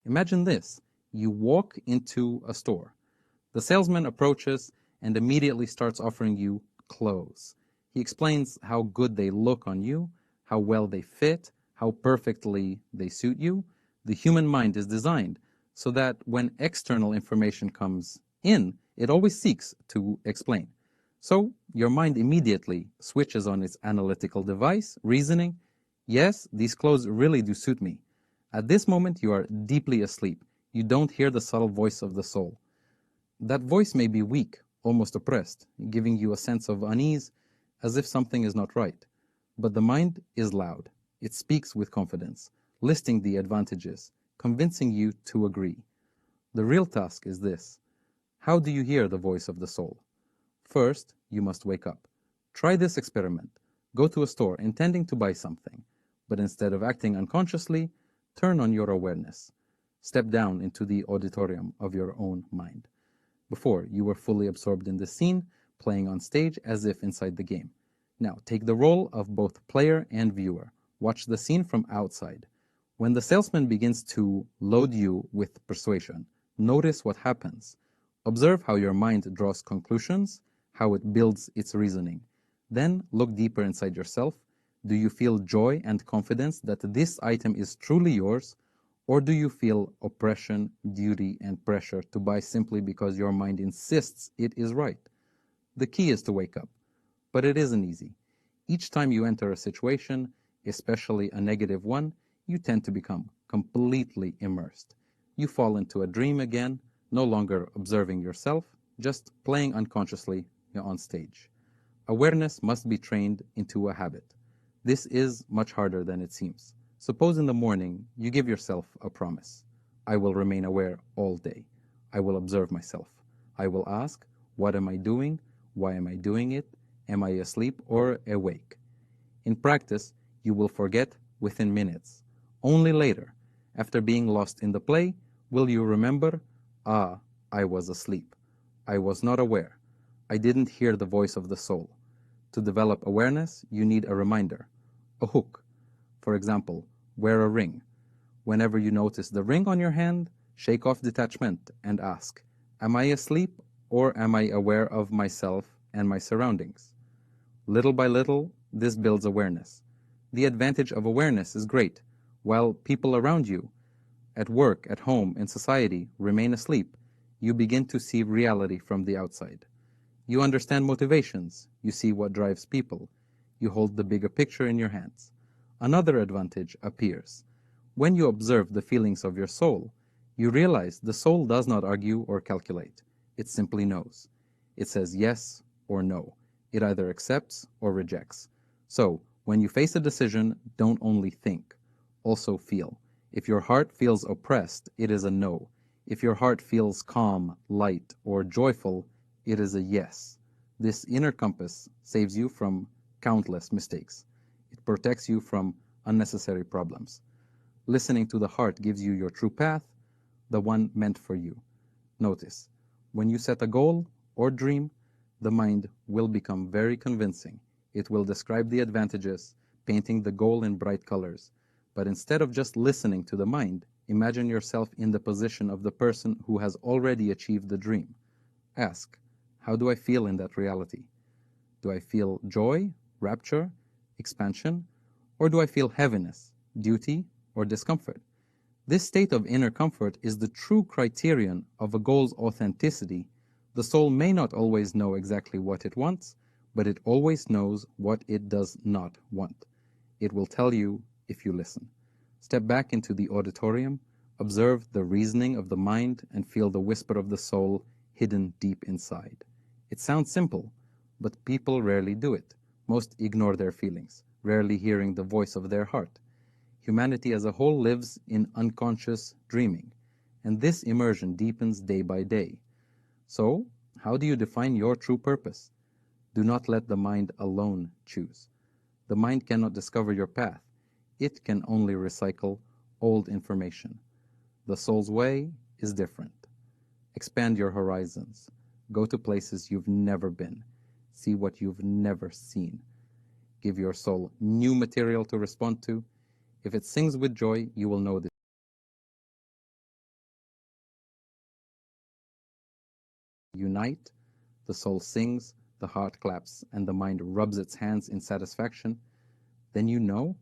Imagine this. You walk into a store. The salesman approaches and immediately starts offering you clothes. He explains how good they look on you, how well they fit, how perfectly they suit you. The human mind is designed so that when external information comes in, it always seeks to explain. So your mind immediately switches on its analytical device, reasoning, yes, these clothes really do suit me. At this moment, you are deeply asleep. You don't hear the subtle voice of the soul. That voice may be weak, almost oppressed, giving you a sense of unease, as if something is not right. But the mind is loud. It speaks with confidence, listing the advantages, convincing you to agree. The real task is this. How do you hear the voice of the soul? First, you must wake up. Try this experiment. Go to a store intending to buy something, but instead of acting unconsciously, turn on your awareness. Step down into the auditorium of your own mind. Before, you were fully absorbed in the scene, playing on stage as if inside the game. Now, take the role of both player and viewer. Watch the scene from outside. When the salesman begins to load you with persuasion, notice what happens. Observe how your mind draws conclusions, how it builds its reasoning. Then look deeper inside yourself. Do you feel joy and confidence that this item is truly yours? Or do you feel oppression, duty, and pressure to buy simply because your mind insists it is right? The key is to wake up. But it isn't easy. Each time you enter a situation, especially a negative one, you tend to become completely immersed. You fall into a dream again, no longer observing yourself, just playing unconsciously on stage. Awareness must be trained into a habit. This is much harder than it seems. Suppose in the morning you give yourself a promise. I will remain aware all day. I will observe myself. I will ask, what am I doing? Why am I doing it? Am I asleep or awake? In practice, you will forget within minutes. Only later, after being lost in the play, will you remember, I was asleep. I was not aware. I didn't hear the voice of the soul. To develop awareness, you need a reminder, a hook. For example, wear a ring. Whenever you notice the ring on your hand, shake off detachment and ask, am I asleep or am I aware of myself and my surroundings? Little by little, this builds awareness. The advantage of awareness is great. While people around you, at work, at home, in society, remain asleep, you begin to see reality from the outside. You understand motivations. You see what drives people. You hold the bigger picture in your hands. Another advantage appears. When you observe the feelings of your soul, you realize the soul does not argue or calculate. It simply knows. It says yes or no. It either accepts or rejects. So, when you face a decision, don't only think, also feel. If your heart feels oppressed, it is a no. If your heart feels calm, light, or joyful, it is a yes. This inner compass saves you from countless mistakes. It protects you from unnecessary problems. Listening to the heart gives you your true path, the one meant for you. Notice, when you set a goal or dream, the mind will become very convincing. It will describe the advantages, painting the goal in bright colors. But instead of just listening to the mind, imagine yourself in the position of the person who has already achieved the dream. Ask, how do I feel in that reality? Do I feel joy, rapture, expansion, or do I feel heaviness, duty, or discomfort? This state of inner comfort is the true criterion of a goal's authenticity. The soul may not always know exactly what it wants, but it always knows what it does not want. It will tell you if you listen. Step back into the auditorium, observe the reasoning of the mind, and feel the whisper of the soul hidden deep inside. It sounds simple, but people rarely do it. Most ignore their feelings, rarely hearing the voice of their heart. Humanity as a whole lives in unconscious dreaming, and this immersion deepens day by day. So, how do you define your true purpose? Do not let the mind alone choose. The mind cannot discover your path. It can only recycle old information. The soul's way is different. Expand your horizons. Go to places you've never been. See what you've never seen. Give your soul new material to respond to. If it sings with joy, you will know this. unite, the soul sings, the heart claps, and the mind rubs its hands in satisfaction, then you know.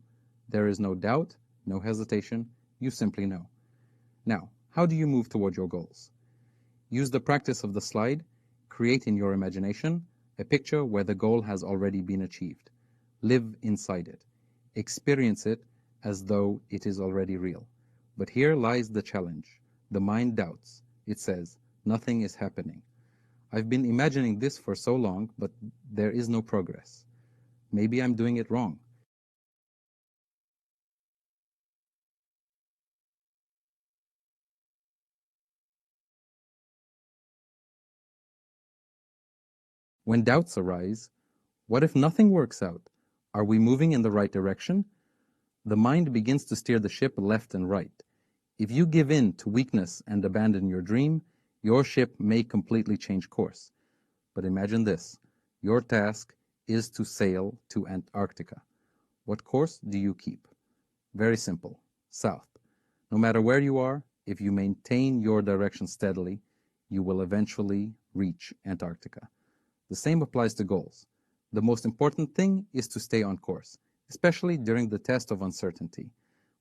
There is no doubt, no hesitation, you simply know. Now, how do you move toward your goals? Use the practice of the slide. Create in your imagination a picture where the goal has already been achieved. Live inside it. Experience it as though it is already real. But here lies the challenge. The mind doubts. It says, nothing is happening. I've been imagining this for so long, but there is no progress. Maybe I'm doing it wrong. When doubts arise, what if nothing works out? Are we moving in the right direction? The mind begins to steer the ship left and right. If you give in to weakness and abandon your dream, your ship may completely change course. But imagine this. Your task is to sail to Antarctica. What course do you keep? Very simple. South. No matter where you are, if you maintain your direction steadily, you will eventually reach Antarctica. The same applies to goals. The most important thing is to stay on course, especially during the test of uncertainty,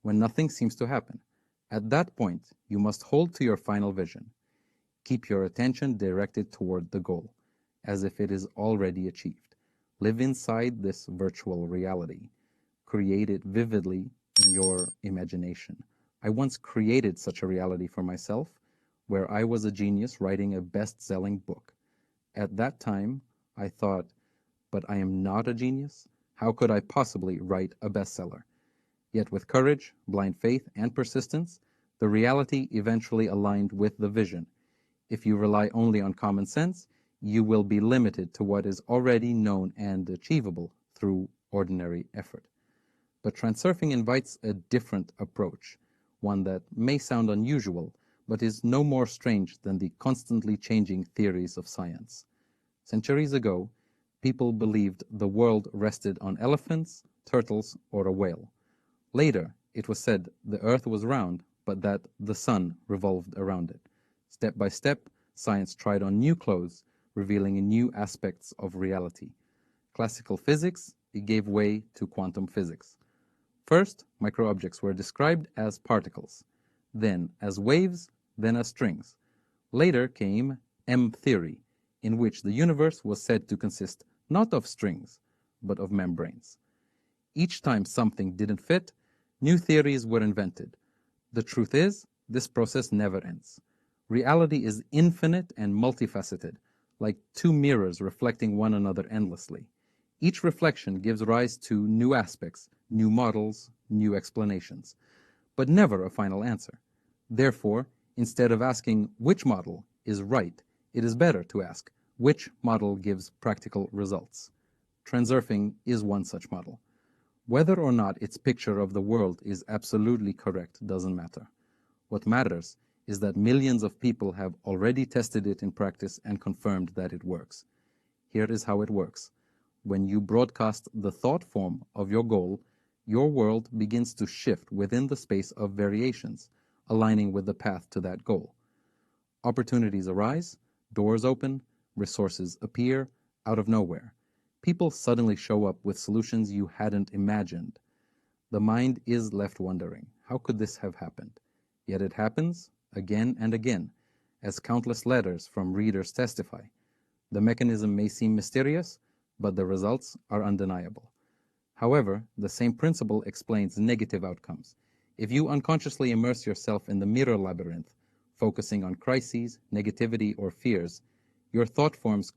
when nothing seems to happen. At that point, you must hold to your final vision. Keep your attention directed toward the goal, as if it is already achieved. Live inside this virtual reality. Create it vividly in your imagination. I once created such a reality for myself, where I was a genius writing a best-selling book. At that time, I thought, but I am not a genius? How could I possibly write a bestseller? Yet with courage, blind faith, and persistence, the reality eventually aligned with the vision. If you rely only on common sense, you will be limited to what is already known and achievable through ordinary effort. But transurfing invites a different approach, one that may sound unusual, but is no more strange than the constantly changing theories of science. Centuries ago, people believed the world rested on elephants, turtles, or a whale. Later, it was said the earth was round, but that the sun revolved around it. Step by step, science tried on new clothes, revealing new aspects of reality. Classical physics gave way to quantum physics. First, microobjects were described as particles, then as waves, then as strings. Later came M-theory, in which the universe was said to consist not of strings, but of membranes. Each time something didn't fit, new theories were invented. The truth is, this process never ends. Reality is infinite and multifaceted, like two mirrors reflecting one another endlessly. Each reflection gives rise to new aspects, new models, new explanations, but never a final answer. Therefore, instead of asking which model is right, it is better to ask which model gives practical results. Transurfing is one such model. Whether or not its picture of the world is absolutely correct doesn't matter. What matters is that millions of people have already tested it in practice and confirmed that it works. Here is how it works. When you broadcast the thought form of your goal, your world begins to shift within the space of variations, aligning with the path to that goal. Opportunities arise, doors open, resources appear out of nowhere. People suddenly show up with solutions you hadn't imagined. The mind is left wondering, how could this have happened? Yet it happens again and again, as countless letters from readers testify. The mechanism may seem mysterious, but the results are undeniable. However, the same principle explains negative outcomes. If you unconsciously immerse yourself in the mirror labyrinth, focusing on crises, negativity, or fears, your thought forms